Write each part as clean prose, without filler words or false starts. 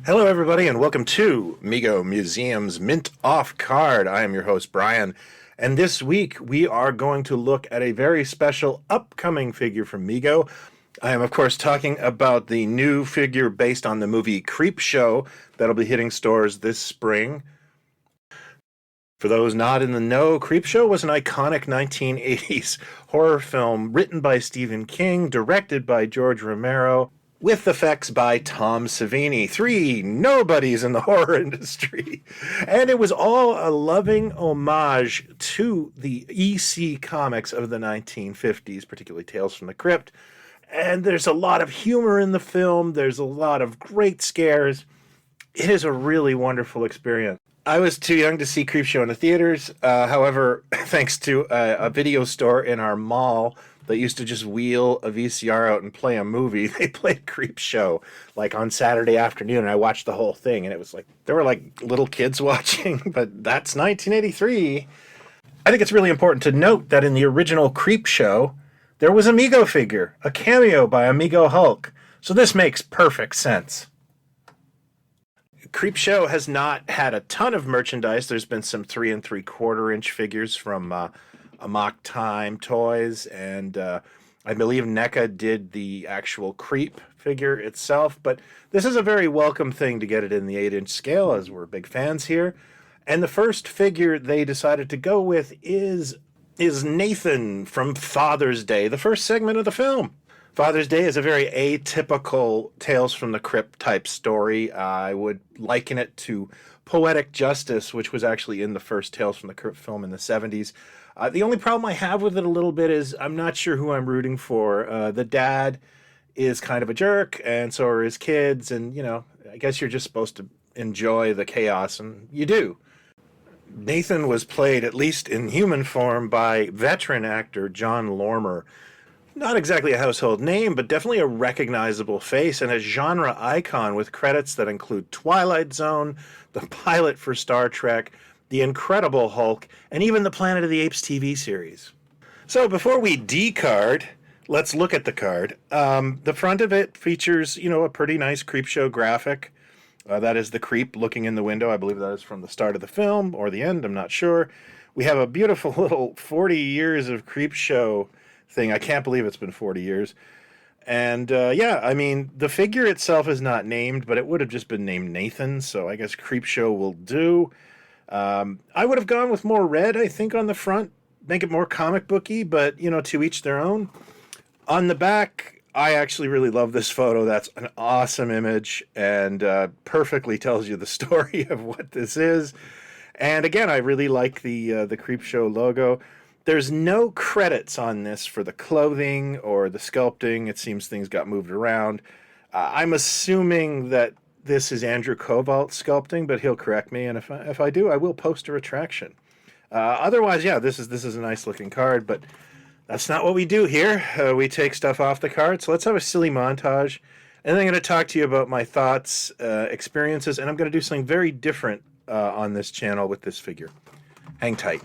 Hello, everybody, and welcome to Mego Museum's Mint Off Card. I am your host, Brian, and this week we are going to look at a very special upcoming figure from Mego. I am, of course, talking about the new figure based on the movie Creepshow that'll be hitting stores this spring. For those not in the know, Creepshow was an iconic 1980s horror film written by Stephen King, directed by George Romero, with effects by Tom Savini. Three nobodies in the horror industry. And it was all a loving homage to the EC comics of the 1950s, particularly Tales from the Crypt. And there's a lot of humor in the film. There's a lot of great scares. It is a really wonderful experience. I was too young to see Creepshow in the theaters. However, thanks to a video store in our mall that used to just wheel a VCR out and play a movie, they played Creepshow like on Saturday afternoon, and I watched the whole thing, and it was like, there were like little kids watching, but that's 1983. I think it's really important to note that in the original Creepshow, there was a Mego figure, a cameo by Mego Hulk, so this makes perfect sense. Creepshow has not had a ton of merchandise. There's been some 3 3/4-inch figures from Amok Time Toys, and I believe NECA did the actual Creep figure itself, but this is a very welcome thing to get it in the 8-inch scale, as we're big fans here. And the first figure they decided to go with is Nathan from Father's Day, the first segment of the film. Father's Day is a very atypical Tales from the Crypt type story. I would liken it to Poetic Justice, which was actually in the first Tales from the Crypt film in the 70s. The only problem I have with it a little bit is I'm not sure who I'm rooting for. The dad is kind of a jerk, and so are his kids, and, you know, I guess you're just supposed to enjoy the chaos, and you do. Nathan was played, at least in human form, by veteran actor John Lormer. Not exactly a household name, but definitely a recognizable face and a genre icon with credits that include Twilight Zone, the pilot for Star Trek, The Incredible Hulk, and even the Planet of the Apes TV series. So before we decard, let's look at the card. The front of it features, a pretty nice Creepshow graphic. That is the creep looking in the window. I believe that is from the start of the film or the end, I'm not sure. We have a beautiful little 40 years of Creepshow thing. I can't believe it's been 40 years. And the figure itself is not named, but it would have just been named Nathan, so I guess Creepshow will do. I would have gone with more red, I think, on the front. Make it more comic booky, but, to each their own. On the back, I actually really love this photo. That's an awesome image and perfectly tells you the story of what this is. And again, I really like the Creepshow logo. There's no credits on this for the clothing or the sculpting. It seems things got moved around. I'm assuming that this is Andrew Cobalt sculpting, but he'll correct me, and if I do, I will post a retraction. Otherwise, this is a nice looking card, but that's not what we do here. We take stuff off the card, so let's have a silly montage, and then I'm going to talk to you about my thoughts, experiences, and I'm going to do something very different on this channel with this figure. Hang tight.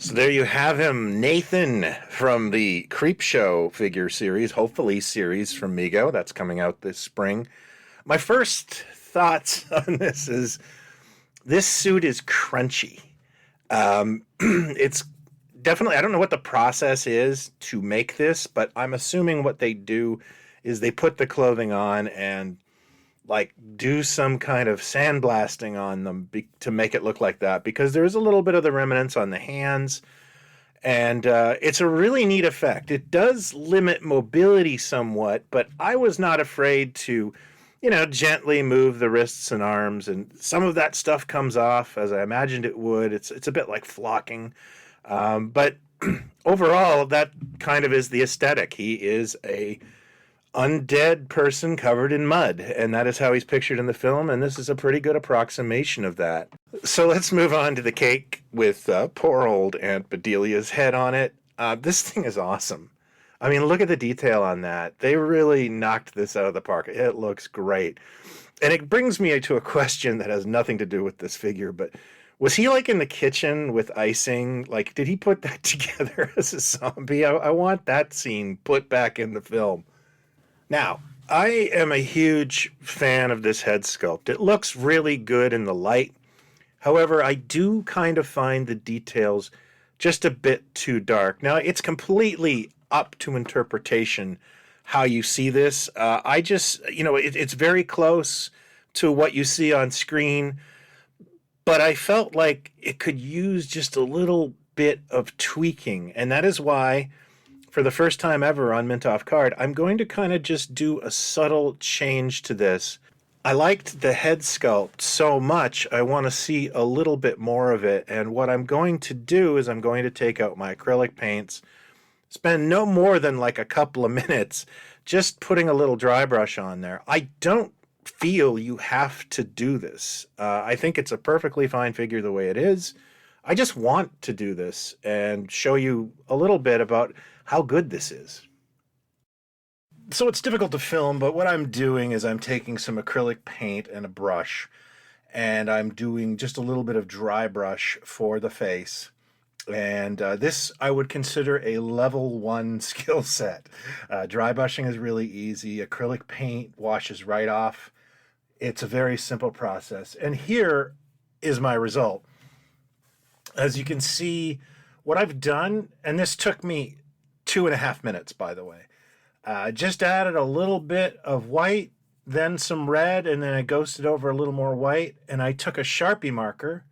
So there you have him, Nathan from the Creepshow figure series, hopefully series from Mego. That's coming out this spring. My first thoughts on this is this suit is crunchy. It's definitely, I don't know what the process is to make this, but I'm assuming what they do is they put the clothing on and like do some kind of sandblasting on them to make it look like that, because there's a little bit of the remnants on the hands, and it's a really neat effect. It does limit mobility somewhat, but I was not afraid to, gently move the wrists and arms, and some of that stuff comes off as I imagined it would. It's a bit like flocking, but overall, that kind of is the aesthetic. He is a undead person covered in mud, and that is how he's pictured in the film, and this is a pretty good approximation of that. So let's move on to the cake with poor old Aunt Bedelia's head on it. This thing is awesome. I mean, look at the detail on that. They really knocked this out of the park. It looks great. And it brings me to a question that has nothing to do with this figure, but was he like in the kitchen with icing? Like, did he put that together as a zombie? I want that scene put back in the film. Now, I am a huge fan of this head sculpt. It looks really good in the light. However, I do kind of find the details just a bit too dark. Now, it's completely up to interpretation how you see this. I just, it's very close to what you see on screen, but I felt like it could use just a little bit of tweaking, and that is why, for the first time ever on Mint Off Card, I'm going to kind of just do a subtle change to this. I liked the head sculpt so much, I want to see a little bit more of it. And what I'm going to do is I'm going to take out my acrylic paints, spend no more than like a couple of minutes just putting a little dry brush on there. I don't feel you have to do this. I think it's a perfectly fine figure the way it is. I just want to do this and show you a little bit about how good this is. So it's difficult to film, but what I'm doing is I'm taking some acrylic paint and a brush, and I'm doing just a little bit of dry brush for the face. And this I would consider a level 1 skill set. Dry brushing is really easy. Acrylic paint washes right off. It's a very simple process. And here is my result. As you can see, what I've done, and this took me 2.5 minutes, by the way. Just added a little bit of white, then some red, and then I ghosted over a little more white, and I took a Sharpie marker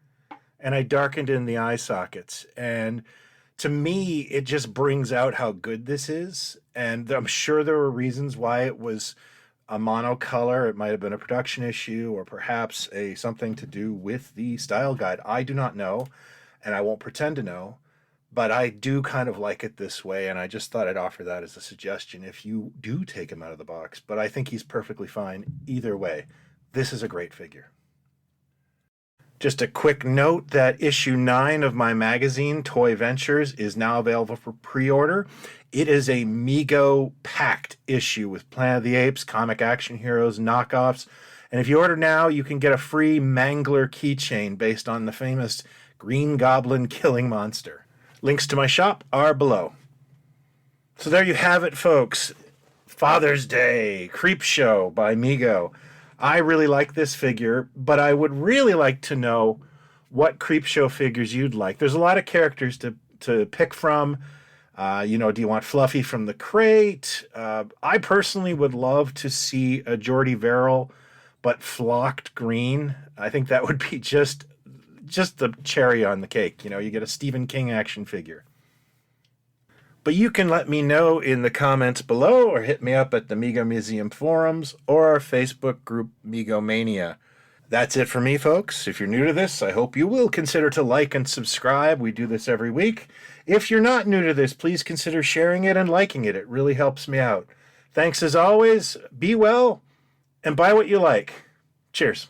and I darkened in the eye sockets. And to me, it just brings out how good this is. And I'm sure there were reasons why it was a monocolor. It might have been a production issue, or perhaps something to do with the style guide. I do not know, and I won't pretend to know. But I do kind of like it this way, and I just thought I'd offer that as a suggestion if you do take him out of the box. But I think he's perfectly fine either way. This is a great figure. Just a quick note that issue 9 of my magazine, Toy Ventures, is now available for pre-order. It is a Mego packed issue with Planet of the Apes, Comic Action Heroes, knockoffs. And if you order now, you can get a free Mangler keychain based on the famous Green Goblin killing monster. Links to my shop are below. So there you have it, folks. Father's Day, Creepshow by Mego. I really like this figure, but I would really like to know what Creepshow figures you'd like. There's a lot of characters to pick from. Do you want Fluffy from the crate? I personally would love to see a Jordy Verrill, but flocked green. I think that would be just the cherry on the cake. You get a Stephen King action figure. But you can let me know in the comments below, or hit me up at the Mego Museum forums or our Facebook group Mego Mania. That's it for me, folks. If you're new to this, I hope you will consider to like and subscribe. We do this every week. If you're not new to this, please consider sharing it and liking it. It really helps me out. Thanks as always. Be well and buy what you like. Cheers.